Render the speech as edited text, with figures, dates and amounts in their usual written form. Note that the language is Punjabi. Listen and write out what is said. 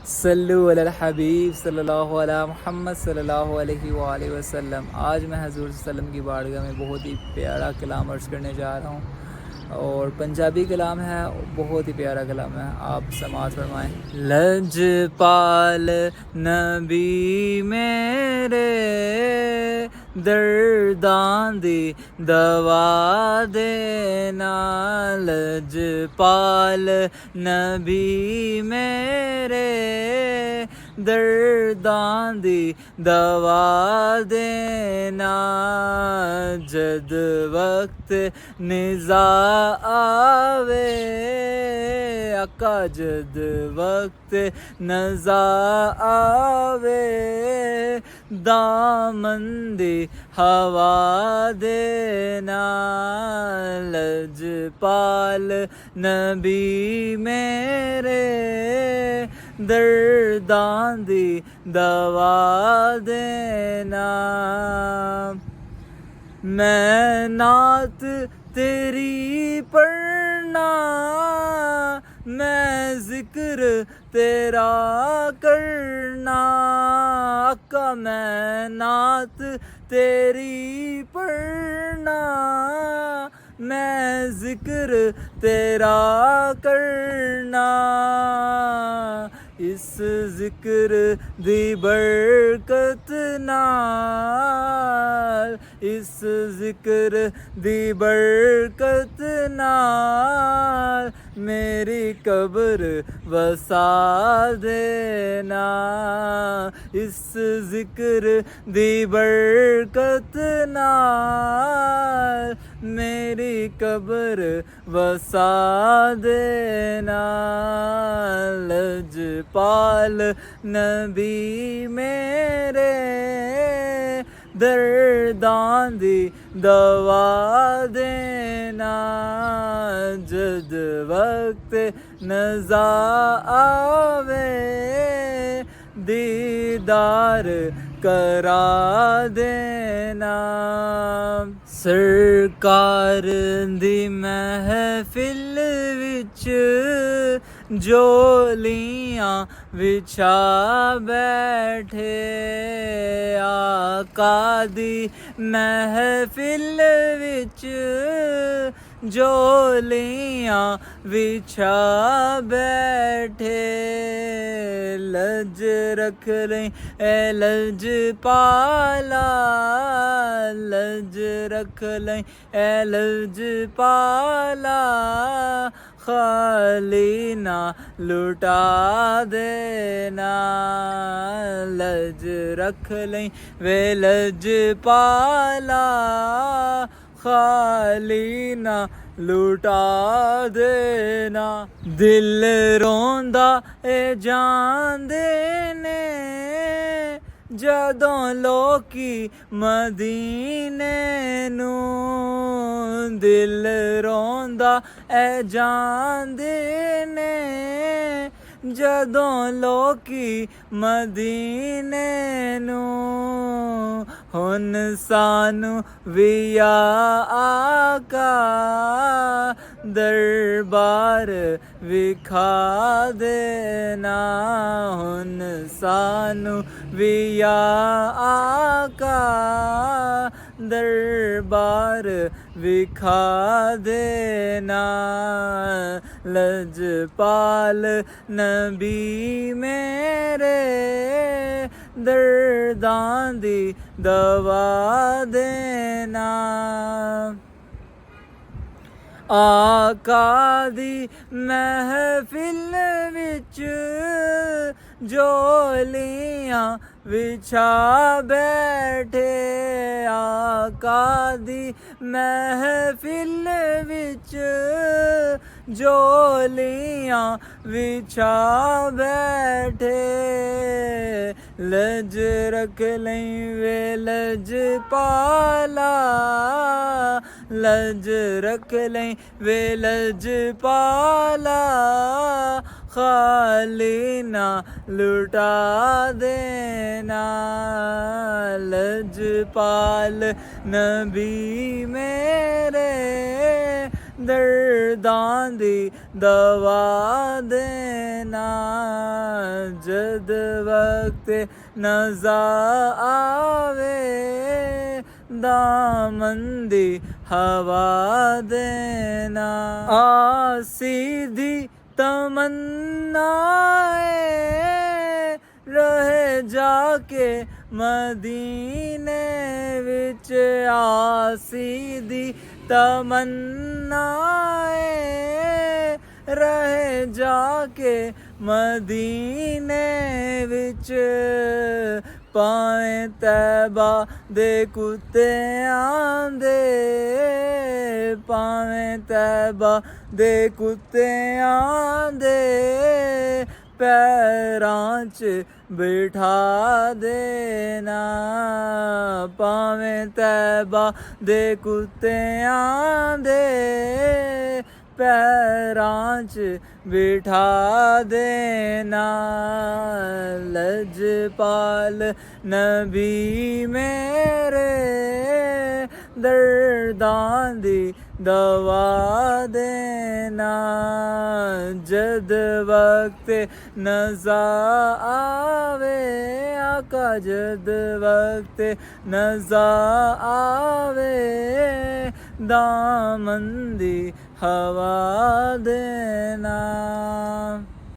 صلو علی الحبیب صلی اللہ علیہ محمد صلی اللہ علیہ وآلہ وسلم۔ آج میں حضور صلی اللہ علیہ وسلم کی بارگاہ میں بہت ہی پیارا کلام عرض کرنے جا رہا ہوں، اور پنجابی کلام ہے، بہت ہی پیارا کلام ہے، آپ سماعت فرمائیں۔ لج پال نبی میرے درداں دی دوا دینا، لج پال نبی میرے درداں دی دوا دینا، جد وقت نزاع آوے آقا، جد وقت نزاع آوے دامن دی ہوا دینا، لج پال نبی میرے درداں دی دوا دینا۔ میں نعت تیری پڑھنا، میں ذکر تیرا کرنا، آقا میں نعت تیری پڑھنا، میں ذکر تیرا کرنا، اس ذکر دی برکت نال، اس ذکر دی برکت نال میری قبر وسا دینا، اس ذکر دی برکت نال میری قبر وسا دینا، لج پال نبی میرے درداں دی دوا دینا، جد وقت نزاع آوے دیدار کرا دینا، سرکار دی محفل وچ جولیاں وچھا بیٹھے، آقا دی محفل وچ جولیاں وچھا بیٹھے، لج رکھ لیں اے لج پالا، لج رکھ لیں اے لج پالا، خالی نہ لٹا دینا، لج رکھ لیں وے لج پالا، خالی نہ لٹا دینا، دل روندا اے جان دینے جدوں لوکی مدینے نوں، دل روندا اے جان دینے جدوں لوکی مدینے نوں، ہن سانو وی آقا دربار وکھا دینا، ہن سانو وی آقا دربار وکھا دینا، لج پال نبی میرے درداں دی دوا دینا، آقا دی محفل وچ جولیاں وچھا بیٹھے، آقا دی محفل وچ جولیاں وچھا بیٹھے، لج رکھ لیں وے لج پالا، لج رکھ لیں وے لج پالا، خالی نہ لٹا دینا، لج پال نبی میرے ਦਰਦਾਂ ਦੀ ਦਵਾ ਦੇਣਾ ਜਦ ਵਕਤ ਨਜ਼ਾ ਆਵੇ ਦਾਮਨ ਦੀ ਹਵਾ ਦੇਣਾ ਆਸੀ ਦੀ ਤਮੰਨਾ ਰਹੇ ਜਾ ਕੇ ਮਦੀਨੇ ਵਿੱਚ ਆਸੀ ਦੀ ਤਮੰਨਾ ਰਹੇ ਜਾ ਕੇ ਮਦੀਨੇ ਵਿੱਚ ਭਾਵੇਂ ਤੈਬਾ ਦੇ ਕੁੱਤਿਆਂ ਦੇ ਭਾਵੇਂ ਤੈਬਾ ਦੇ ਕੁੱਤਿਆਂ ਦੇ ਪੈਰਾਂ 'ਚ ਬਿਠਾ ਦੇਣਾ ਭਾਵੇਂ ਤੈਬਾ ਦੇ ਕੁੱਤਿਆਂ ਦੇ ਪੈਰਾਂ 'ਚ ਬਿਠਾ ਦੇਣਾ ਲਜਪਾਲ ਨਬੀ ਮੇਰੇ ਦਰਦਾਂ ਦੀ ਦਵਾ ਦੇਣਾ ਜਦ ਵਕਤ ਨਜ਼ਾ ਆਵੇ ਆਕਾ ਜਦ ਵਕਤ ਨਜ਼ਾ ਆਵੇ ਦਾਮਨ ਦੀ ਹਵਾ ਦੇਣਾ